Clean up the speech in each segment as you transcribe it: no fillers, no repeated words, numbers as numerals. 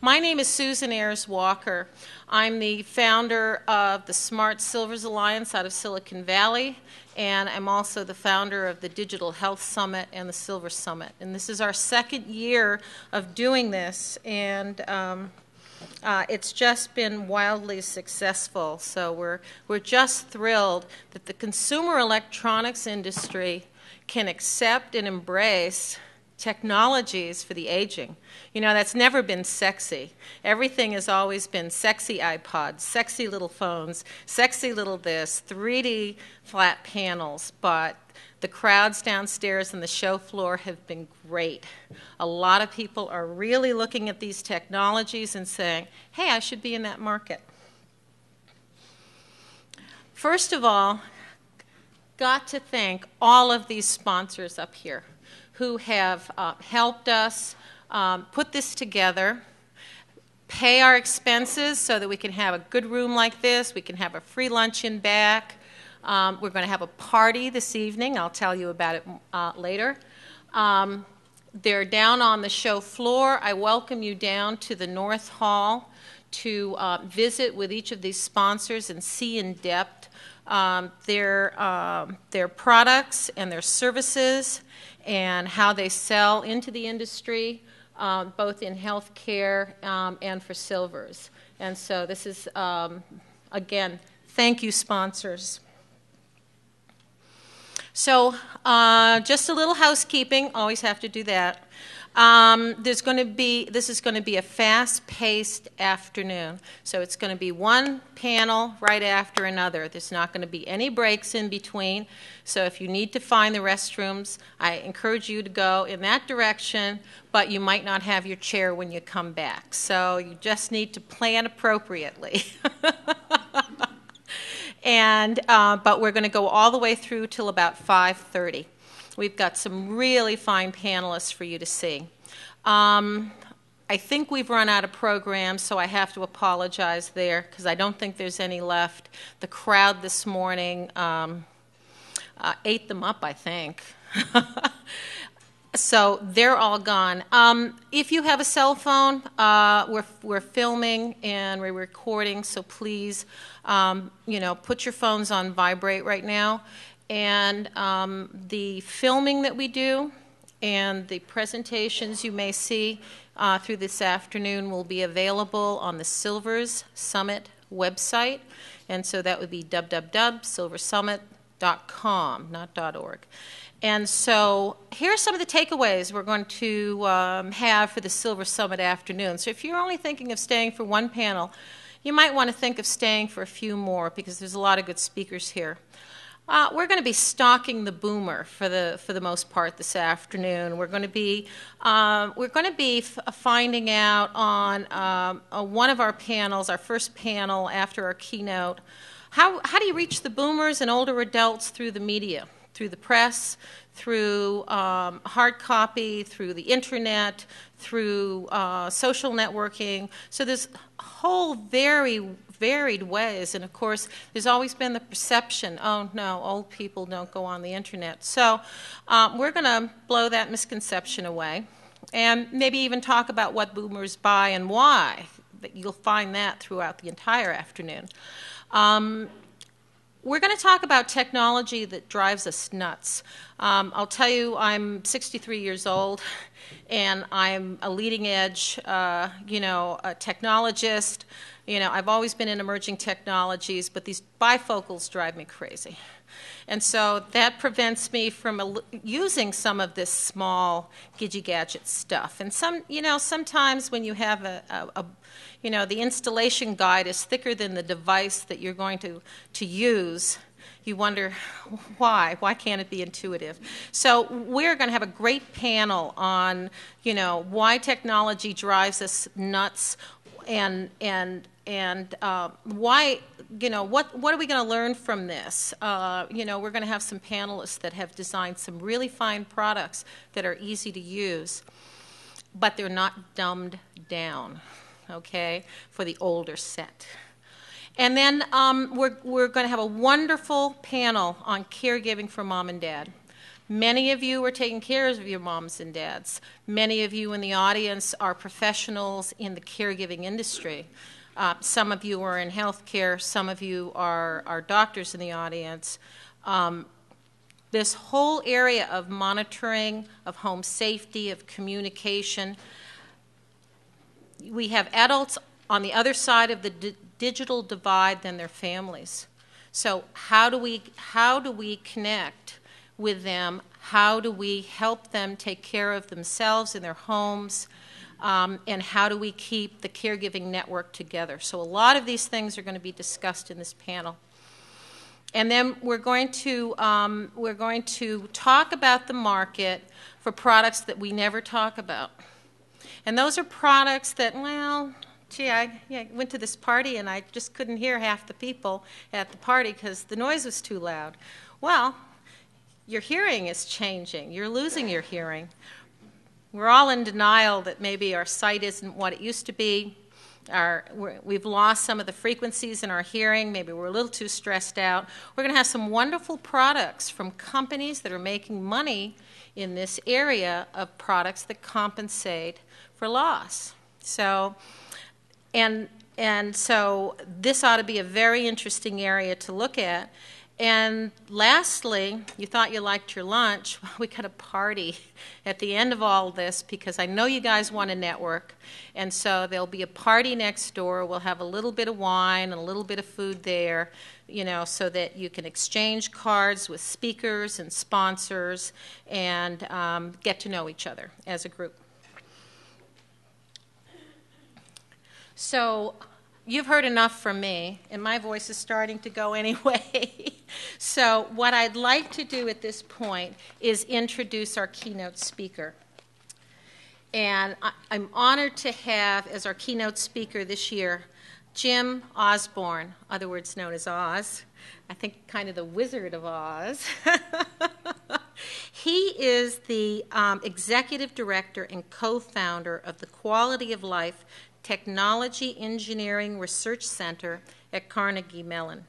My name is Susan Ayers Walker. I'm the founder of the Smart Silvers Alliance out of Silicon Valley, and I'm also the founder of the Digital Health Summit and the Silver Summit. And this is our second year of doing this, and it's just been wildly successful. So we're just thrilled that the consumer electronics industry can accept and embrace technologies for the aging. You know, that's never been sexy. Everything has always been sexy iPods, sexy little phones, sexy little this, 3D flat panels, but the crowds downstairs and the show floor have been great. A lot of people are really looking at these technologies and saying, hey, I should be in that market. First of all, got to thank all of these sponsors up here who have helped us put this together, pay our expenses so that we can have a good room like this, we can have a free lunch in back. We're going to have a party this evening. I'll tell you about it later. They're down on the show floor. I welcome you down to the North Hall to visit with each of these sponsors and see in depth their products and their services and how they sell into the industry, both in healthcare and for silvers. And so this is, again, thank you, sponsors. So just a little housekeeping, always have to do that. This is going to be a fast-paced afternoon. So it's going to be one panel right after another. There's not going to be any breaks in between. So if you need to find the restrooms, I encourage you to go in that direction, but you might not have your chair when you come back. So you just need to plan appropriately. And but we're going to go all the way through till about 5:30. We've got some really fine panelists for you to see. I think we've run out of programs, so I have to apologize there because I don't think there's any left. The crowd this morning ate them up, I think. So they're all gone. If you have a cell phone, we're filming and we're recording, so please, put your phones on vibrate right now. And the filming that we do and the presentations you may see through this afternoon will be available on the Silvers Summit website. And so that would be www.silversummit.com, not .org. And so here are some of the takeaways we're going to have for the Silver Summit afternoon. So if you're only thinking of staying for one panel, you might want to think of staying for a few more because there's a lot of good speakers here. We're going to be stalking the boomer for the most part this afternoon. We're going to be finding out on one of our panels, our first panel after our keynote, how do you reach the boomers and older adults through the media, through the press, through hard copy, through the internet, through social networking. So there's whole very varied ways, and of course there's always been the perception, oh no, old people don't go on the internet. So we're going to blow that misconception away and maybe even talk about what boomers buy and why. You'll find that throughout the entire afternoon. We're going to talk about technology that drives us nuts. I'll tell you, I'm 63 years old, and I'm a leading edge, a technologist. I've always been in emerging technologies, but these bifocals drive me crazy. And so that prevents me from using some of this small gidgy-gadget stuff. And sometimes when you have the installation guide is thicker than the device that you're going to use, you wonder why. Why can't it be intuitive? So we're going to have a great panel on, why technology drives us nuts and why, what are we going to learn from this? We're going to have some panelists that have designed some really fine products that are easy to use, but they're not dumbed down, okay, for the older set. And then we're going to have a wonderful panel on caregiving for mom and dad. Many of you are taking care of your moms and dads. Many of you in the audience are professionals in the caregiving industry. Some of you are in healthcare. Some of you are doctors in the audience. This whole area of monitoring, of home safety, of communication. We have adults on the other side of the digital divide than their families. So how do we connect with them? How do we help them take care of themselves in their homes? And how do we keep the caregiving network together? So a lot of these things are going to be discussed in this panel. And then we're going to talk about the market for products that we never talk about. And those are products that, well, gee, I went to this party and I just couldn't hear half the people at the party because the noise was too loud. Well, your hearing is changing. You're losing your hearing. We're all in denial that maybe our sight isn't what it used to be. We've lost some of the frequencies in our hearing. Maybe we're a little too stressed out. We're going to have some wonderful products from companies that are making money in this area of products that compensate for loss. So, and so this ought to be a very interesting area to look at. And lastly, you thought you liked your lunch. Well, we got a party at the end of all this because I know you guys want to network. And so there'll be a party next door. We'll have a little bit of wine and a little bit of food there, you know, so that you can exchange cards with speakers and sponsors and get to know each other as a group. So you've heard enough from me, and my voice is starting to go anyway. So what I'd like to do at this point is introduce our keynote speaker. And I'm honored to have as our keynote speaker this year Jim Osborn, other words known as Oz. I think kind of the Wizard of Oz. He is the executive director and co-founder of the Quality of Life Technology Engineering Research Center at Carnegie Mellon.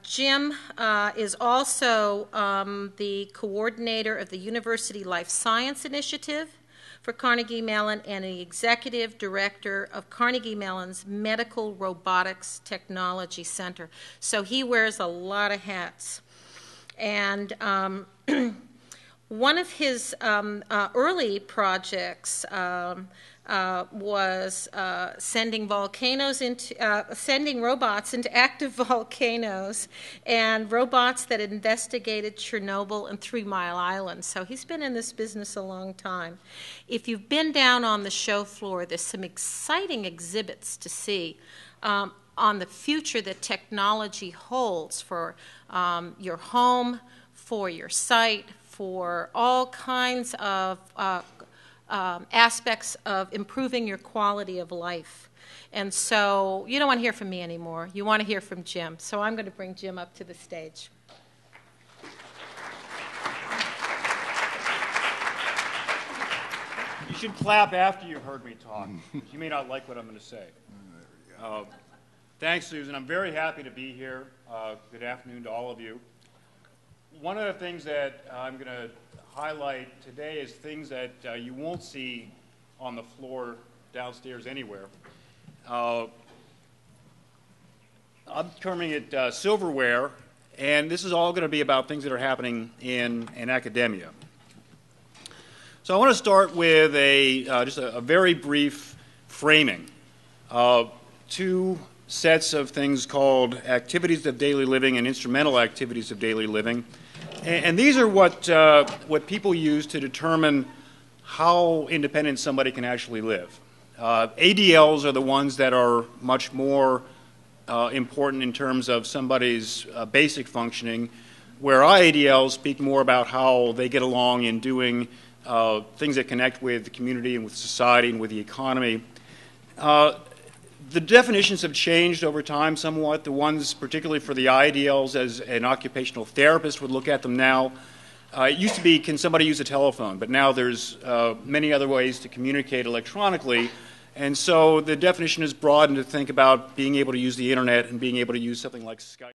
Jim is also the coordinator of the University Life Science Initiative for Carnegie Mellon and the executive director of Carnegie Mellon's Medical Robotics Technology Center. So he wears a lot of hats. And one of his early projects was sending robots into active volcanoes, and robots that investigated Chernobyl and 3 Mile Island. So he's been in this business a long time. If you've been down on the show floor, there's some exciting exhibits to see on the future that technology holds for your home, for your site, for all kinds of aspects of improving your quality of life. And so you don't want to hear from me anymore. You want to hear from Jim. So I'm going to bring Jim up to the stage. You should clap after you've heard me talk. You may not like what I'm going to say. Thanks, Susan. I'm very happy to be here. Good afternoon to all of you. One of the things that I'm going to highlight today is things that you won't see on the floor downstairs anywhere. I'm terming it silverware, and this is all going to be about things that are happening in academia. So I want to start with just a very brief framing of 2 sets of things called activities of daily living and instrumental activities of daily living. And these are what people use to determine how independent somebody can actually live. ADLs are the ones that are much more important in terms of somebody's basic functioning, where IADLs speak more about how they get along in doing things that connect with the community and with society and with the economy. The definitions have changed over time somewhat. The ones, particularly for the IADLs, as an occupational therapist would look at them now. It used to be, can somebody use a telephone? But now there's many other ways to communicate electronically. And so the definition is broadened to think about being able to use the internet and being able to use something like Skype.